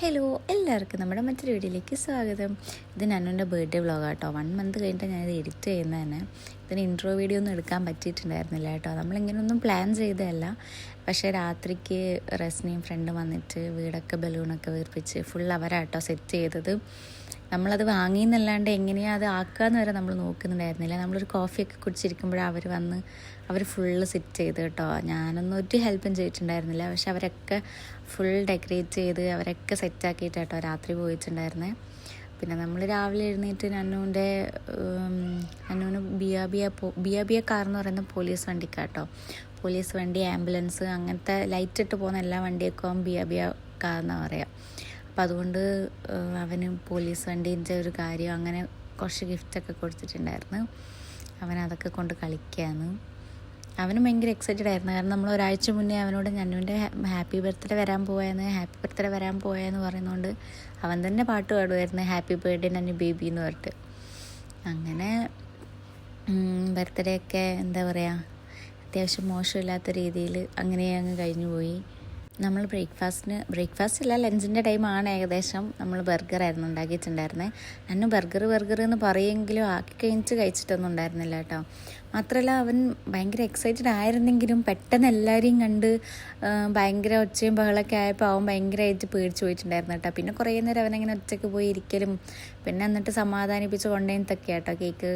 Hello, എല്ലാവർക്കും നമ്മുടെ മറ്റൊരു വീഡിയോയിലേക്ക് സ്വാഗതം. ഇത് നന്നുൻ്റെ ബർത്ത്ഡേ വ്ളോഗാട്ടോ. 1 മന്ത് കഴിഞ്ഞിട്ട് ഞാനിത് എഡിറ്റ് ചെയ്യുന്നത് തന്നെ. ഇതിന് ഇൻട്രോ വീഡിയോ ഒന്നും എടുക്കാൻ പറ്റിയിട്ടുണ്ടായിരുന്നില്ല കേട്ടോ. നമ്മളിങ്ങനെയൊന്നും പ്ലാൻ ചെയ്തതല്ല. പക്ഷേ രാത്രിക്ക് റസ്നിയും ഫ്രണ്ടും വന്നിട്ട് വീടൊക്കെ ബലൂണൊക്കെ വീർപ്പിച്ച് ഫുൾ അവരാട്ടോ സെറ്റ് ചെയ്തത്. നമ്മളത് വാങ്ങിയെന്നല്ലാണ്ട് എങ്ങനെയാണ് അത് ആക്കാമെന്ന് വരെ നമ്മൾ നോക്കുന്നുണ്ടായിരുന്നില്ല. നമ്മളൊരു കോഫിയൊക്കെ കുടിച്ചിരിക്കുമ്പോഴാണ് അവർ ഫുള്ള് സെറ്റ് ചെയ്ത് കേട്ടോ. ഞാനൊന്നും ഒരു ഹെൽപ്പും ചെയ്തിട്ടുണ്ടായിരുന്നില്ല. പക്ഷെ അവരൊക്കെ ഫുൾ ഡെക്കറേറ്റ് ചെയ്ത് അവരൊക്കെ സെറ്റാക്കിയിട്ട് കേട്ടോ രാത്രി പോയിട്ടുണ്ടായിരുന്നേ. പിന്നെ നമ്മൾ രാവിലെ എഴുന്നേറ്റ് നന്നൂന് ബിയ കാർ എന്ന് പറയുന്ന പോലീസ് വണ്ടിക്കാട്ടോ. പോലീസ് വണ്ടി, ആംബുലൻസ്, അങ്ങനത്തെ ലൈറ്റ് ഇട്ട് പോകുന്ന എല്ലാ വണ്ടിയൊക്കെ ബിയ കാർ എന്നാണ് പറയുക. അപ്പം അതുകൊണ്ട് അവന് പോലീസ് വണ്ടീൻ്റെ ഒരു കാര്യം അങ്ങനെ കുറച്ച് ഗിഫ്റ്റൊക്കെ കൊടുത്തിട്ടുണ്ടായിരുന്നു. അവനതൊക്കെ കൊണ്ട് കളിക്കുകയാണ്. അവനും ഭയങ്കര എക്സൈറ്റഡ് ആയിരുന്നു. കാരണം നമ്മൾ ഒരാഴ്ച മുന്നേ അവനോട് നന്നുവിൻ്റെ ഹാപ്പി ബർത്ത്ഡേ വരാൻ പോയെന്ന് പറയുന്നതുകൊണ്ട് അവൻ തന്നെ പാട്ട് പാടുമായിരുന്നു, ഹാപ്പി ബർത്ത്ഡേ നന്നു ബേബി എന്ന് പറഞ്ഞിട്ട്. അങ്ങനെ ബർത്ത്ഡേ ഒക്കെ എന്താ പറയുക, അത്യാവശ്യം മോശമില്ലാത്ത രീതിയിൽ അങ്ങനെ അങ്ങ് കഴിഞ്ഞു പോയി. നമ്മൾ ബ്രേക്ക്ഫാസ്റ്റ് അല്ല, ലഞ്ചിൻ്റെ ടൈമാണ് ഏകദേശം. നമ്മൾ ബർഗറായിരുന്നു ഉണ്ടാക്കിയിട്ടുണ്ടായിരുന്നത്. നന്നു ബർഗർ എന്ന് പറയുമെങ്കിലും ആക്കി കഴിഞ്ഞിട്ട് കഴിച്ചിട്ടൊന്നും ഉണ്ടായിരുന്നില്ല കേട്ടോ. മാത്രമല്ല അവൻ ഭയങ്കര എക്സൈറ്റഡ് ആയിരുന്നെങ്കിലും പെട്ടെന്ന് എല്ലാവരെയും കണ്ട് ഭയങ്കര ഒച്ചയും ബഹളമൊക്കെ ആയപ്പോൾ അവൻ ഭയങ്കരമായിട്ട് പേടിച്ച് പോയിട്ടുണ്ടായിരുന്നു കേട്ടോ. പിന്നെ കുറേ നേരം അവനങ്ങനെ ഒറ്റയ്ക്ക് പോയി ഇരിക്കലും പിന്നെ എന്നിട്ട് സമാധാനിപ്പിച്ച് കൊണ്ടുവന്നതൊക്കെ കേട്ടോ. കേക്ക്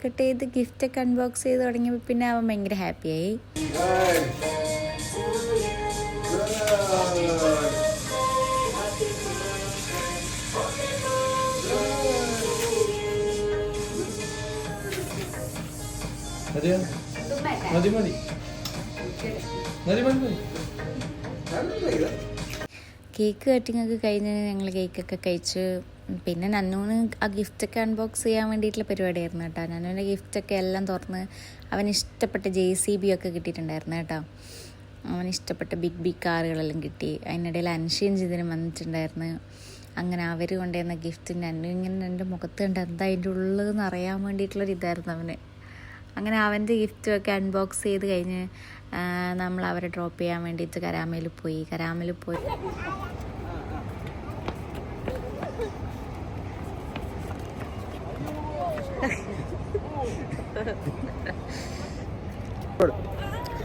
കട്ട് ചെയ്ത് ഗിഫ്റ്റൊക്കെ അൺബോക്സ് ചെയ്ത് തുടങ്ങിയപ്പോൾ പിന്നെ അവൻ ഭയങ്കര ഹാപ്പിയായി. കേക്ക് കട്ടിങ് ഒക്കെ കഴിഞ്ഞ് ഞങ്ങൾ കേക്കൊക്കെ കഴിച്ച് പിന്നെ നന്നൂന് ആ ഗിഫ്റ്റൊക്കെ അൺബോക്സ് ചെയ്യാൻ വേണ്ടിയിട്ടുള്ള പരിപാടിയായിരുന്നു കേട്ടോ. നന്നൂൻ്റെ ഗിഫ്റ്റൊക്കെ എല്ലാം തുറന്ന് അവനിഷ്ടപ്പെട്ട JCB ഒക്കെ കിട്ടിയിട്ടുണ്ടായിരുന്നു കേട്ടോ. അവനിഷ്ടപ്പെട്ട ബിഗ് കാറുകളെല്ലാം കിട്ടി. അതിനിടയിൽ അൻഷിയും ജിതിനും വന്നിട്ടുണ്ടായിരുന്നു. അങ്ങനെ അവർ കൊണ്ടുവരുന്ന ഗിഫ്റ്റ് നന്നു ഇങ്ങനെ എൻ്റെ മുഖത്ത് കണ്ട് എന്താ അതിൻ്റെ ഉള്ളതെന്ന് അറിയാൻ വേണ്ടിയിട്ടുള്ളൊരിതായിരുന്നു അവന്. അങ്ങനെ അവൻ്റെ ഗിഫ്റ്റൊക്കെ അൺബോക്സ് ചെയ്ത് കഴിഞ്ഞ് നമ്മൾ അവരെ ഡ്രോപ്പ് ചെയ്യാൻ വേണ്ടിയിട്ട് കരാമയിൽ പോയി.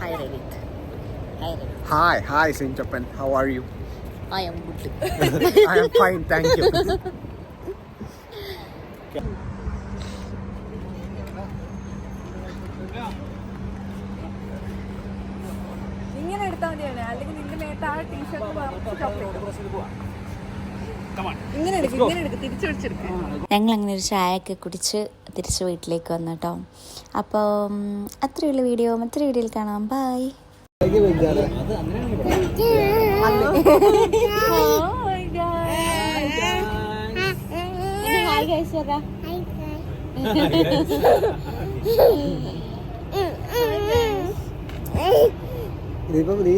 Hi Revit. Hi Saint Japan. How are you? I am good. I am fine, thank you. ഇങ്ങനെ എടുത്താൽ മതിയാണ്, അല്ലെങ്കിൽ നിന്റെ മേത്ത് ആ ടീഷർട്ട് ഇങ്ങനെ എടുക്കും തിരിച്ചു പിടിച്ചെടുക്കും. ഞങ്ങളങ്ങനെ ഒരു ചായയൊക്കെ കുടിച്ച് തിരിച്ച് വീട്ടിലേക്ക് വന്നു കേട്ടോ. അപ്പോൾ അത്രയുള്ള വീഡിയോ മറ്റൊരു വീഡിയോയിൽ കാണാം. ബൈ. ഇതിപ്പോ നീ